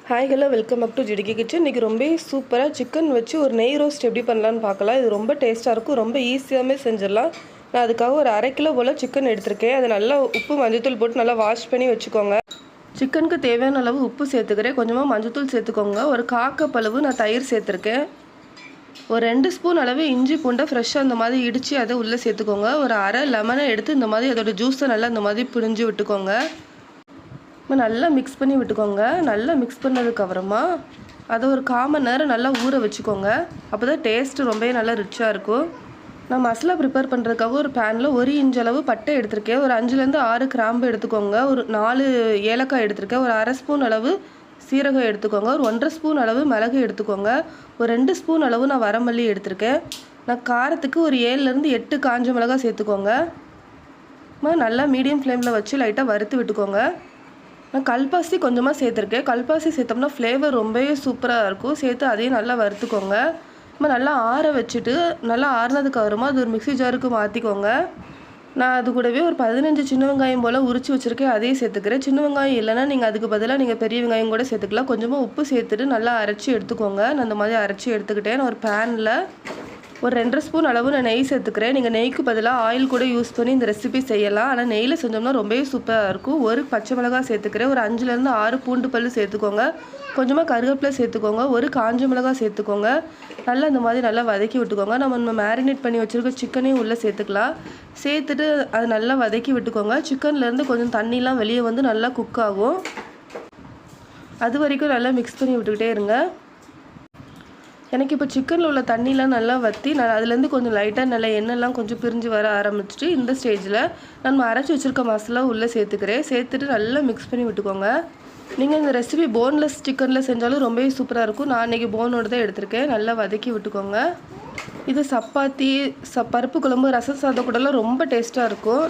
Hi hello welcome back to GDK kitchen. இன்றைக்கி ரொம்ப சூப்பராக சிக்கன் வச்சு ஒரு நெய் ரோஸ்ட் எப்படி பண்ணலான்னு பார்க்கலாம். இது ரொம்ப டேஸ்ட்டாக இருக்கும், ரொம்ப ஈஸியாகவே செஞ்சிடலாம். நான் அதுக்காக ஒரு 1/2 கிலோ போல் சிக்கன் எடுத்திருக்கேன். அதை நல்லா உப்பு மஞ்சத்தூள் போட்டு நல்லா வாஷ் பண்ணி வச்சுக்கோங்க. சிக்கனுக்கு தேவையான அளவு உப்பு சேர்த்துக்கிறேன், கொஞ்சமாக மஞ்சத்தூள் சேர்த்துக்கோங்க. ஒரு 1/4 கப் அளவு நான் தயிர் சேர்த்துருக்கேன். ஒரு 2 ஸ்பூன் அளவு இஞ்சி பூண்டை ஃப்ரெஷ்ஷாக இந்த மாதிரி இடித்து அதை உள்ளே சேர்த்துக்கோங்க. ஒரு அரை லெமனை எடுத்து இந்த மாதிரி அதோடய ஜூஸை நல்லா இந்த மாதிரி பிழிஞ்சு விட்டுக்கோங்க. நல்லா மிக்ஸ் பண்ணி விட்டுக்கோங்க. நல்லா மிக்ஸ் பண்ணதுக்கப்புறமா அதை ஒரு 1/4 மணி நேரம் நல்லா ஊற வச்சுக்கோங்க. அப்போ தான் டேஸ்ட்டு ரொம்பவே நல்லா ரிச்சாக இருக்கும். நான் மசாலா ப்ரிப்பேர் பண்ணுறதுக்காக ஒரு பேனில் 1 இன்ச் அளவு பட்டை எடுத்திருக்கேன். ஒரு 5லேருந்து 6 கிராம்பு எடுத்துக்கோங்க. ஒரு 4 ஏலக்காய் எடுத்திருக்கேன். ஒரு 1/2 ஸ்பூன் அளவு சீரகம் எடுத்துக்கோங்க. ஒரு 1/2 ஸ்பூன் அளவு மிளகு எடுத்துக்கோங்க. ஒரு 2 ஸ்பூன் அளவு நான் வரமல்லி எடுத்திருக்கேன். நான் காரத்துக்கு ஒரு 7லேருந்து 8 காஞ்ச மிளகாய் சேர்த்துக்கோங்க. நல்லா மீடியம் ஃப்ளேமில் வச்சு லைட்டாக வறுத்து விட்டுக்கோங்க. நான் கல்பாசி கொஞ்சமாக சேர்த்துருக்கேன். கல்பாசி சேர்த்தோம்னா ஃப்ளேவர் ரொம்பவே சூப்பராக இருக்கும். சேர்த்து அதையும் நல்லா வறுத்துக்கோங்க. நல்லா ஆற வச்சுட்டு நல்லா ஆறுனதுக்கு அப்புறமா அது ஒரு மிக்ஸி ஜாருக்கு மாற்றிக்கோங்க. நான் அது கூடவே ஒரு 15 சின்ன வெங்காயம் போல் உரிச்சு வச்சுருக்கேன், அதையும் சேர்த்துக்கிறேன். சின்ன வெங்காயம் இல்லைன்னா நீங்கள் அதுக்கு பதிலாக நீங்கள் பெரிய வெங்காயம் கூட சேர்த்துக்கலாம். கொஞ்சமாக உப்பு சேர்த்துட்டு நல்லா அரைச்சி எடுத்துக்கோங்க. நான் அந்த மாதிரி அரைச்சி எடுத்துக்கிட்டேன். நான் ஒரு பேனில் ஒரு 2.5 ஸ்பூன் அளவு நான் நெய் சேர்த்துக்கிறேன். நீங்கள் நெய்க்கு பதிலாக ஆயில் கூட யூஸ் பண்ணி இந்த ரெசிபி செய்யலாம். ஆனால் நெய்யில் செஞ்சோம்னா ரொம்பவே சூப்பராக இருக்கும். ஒரு பச்சை மிளகாய் சேர்த்துக்கிறேன். ஒரு 5லேருந்து 6 பூண்டு பல் சேர்த்துக்கோங்க. கொஞ்சமாக கருவேப்பிலை சேர்த்துக்கோங்க. ஒரு காஞ்ச மிளகாய் சேர்த்துக்கோங்க. நல்லா இந்த மாதிரி நல்லா வதக்கி விட்டுக்கோங்க. நம்ம மேரினேட் பண்ணி வச்சுருக்க சிக்கனையும் உள்ளே சேர்த்துக்கலாம். சேர்த்துட்டு அதை நல்லா வதக்கி விட்டுக்கோங்க. சிக்கன்லேருந்து கொஞ்சம் தண்ணிலாம் வெளியே வந்து நல்லா குக் ஆகும். அது வரைக்கும் நல்லா மிக்ஸ் பண்ணி விட்டுக்கிட்டே இருங்க. எனக்கு இப்போ சிக்கனில் உள்ள தண்ணிலாம் நல்லா வற்றி நான் அதுலேருந்து கொஞ்சம் லைட்டாக நல்லா எண்ணெய்லாம் கொஞ்சம் பிரிஞ்சு வர ஆரம்பிச்சிட்டு இந்த ஸ்டேஜில் நம்ம அரைச்சி வச்சுருக்க மசாலா உள்ளே சேர்த்துக்கிறேன். சேர்த்துட்டு நல்லா மிக்ஸ் பண்ணி விட்டுக்கோங்க. நீங்கள் இந்த ரெசிபி போன்லெஸ் சிக்கனில் செஞ்சாலும் ரொம்பவே சூப்பராக இருக்கும். நான் இன்றைக்கி போனோடு தான் எடுத்திருக்கேன். நல்லா வதக்கி விட்டுக்கோங்க. இது சப்பாத்தி பருப்பு குழம்பு ரசம் சாதம் கூடலாம் ரொம்ப டேஸ்ட்டாக இருக்கும்.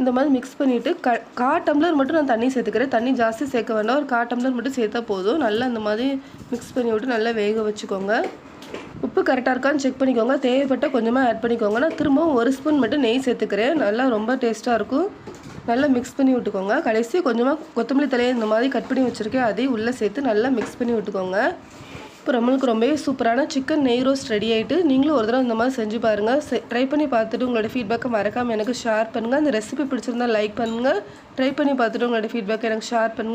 இந்த மாதிரி மிக்ஸ் பண்ணிவிட்டு 1/4 டம்ளர் மட்டும் நான் தண்ணி சேர்த்துக்கிறேன். தண்ணி ஜாஸ்தி சேர்க்க வேண்டாம், ஒரு 1/4 டம்ளர் மட்டும் சேர்த்தா போதும். நல்லா இந்த மாதிரி மிக்ஸ் பண்ணி விட்டு நல்லா வேக வச்சுக்கோங்க. உப்பு கரெக்டாக இருக்கான்னு செக் பண்ணிக்கோங்க. தேவைப்பட்டால் கொஞ்சமாக ஆட் பண்ணிக்கோங்க. நான் திரும்பவும் 1 ஸ்பூன் மட்டும் நெய் சேர்த்துக்கிறேன். நல்லா ரொம்ப டேஸ்ட்டாக இருக்கும். நல்லா மிக்ஸ் பண்ணி விட்டுக்கோங்க. கடைசி கொஞ்சமாக கொத்தமல்லி தலையை இந்த மாதிரி கட் பண்ணி வச்சுருக்கேன், அதையும் உள்ளே சேர்த்து நல்லா மிக்ஸ் பண்ணி விட்டுக்கோங்க. இப்போ நம்மளுக்கு ரொம்பவே சூப்பரான சிக்கன் நெய் ரோஸ்ட் ரெடி ஆகிட்டு, நீங்களும் ஒரு தடவை இந்த மாதிரி செஞ்சு பாருங்கள். ட்ரை பண்ணி பார்த்துட்டு உங்களோட ஃபீட்பேக்கை மறக்காமல் எனக்கு ஷேர் பண்ணுங்கள். அந்த ரெசிபி பிடிச்சிருந்தால் லைக் பண்ணுங்கள். ட்ரை பண்ணி பார்த்துட்டு உங்களோட ஃபீட்பேக்கை எனக்கு ஷேர் பண்ணுங்கள்.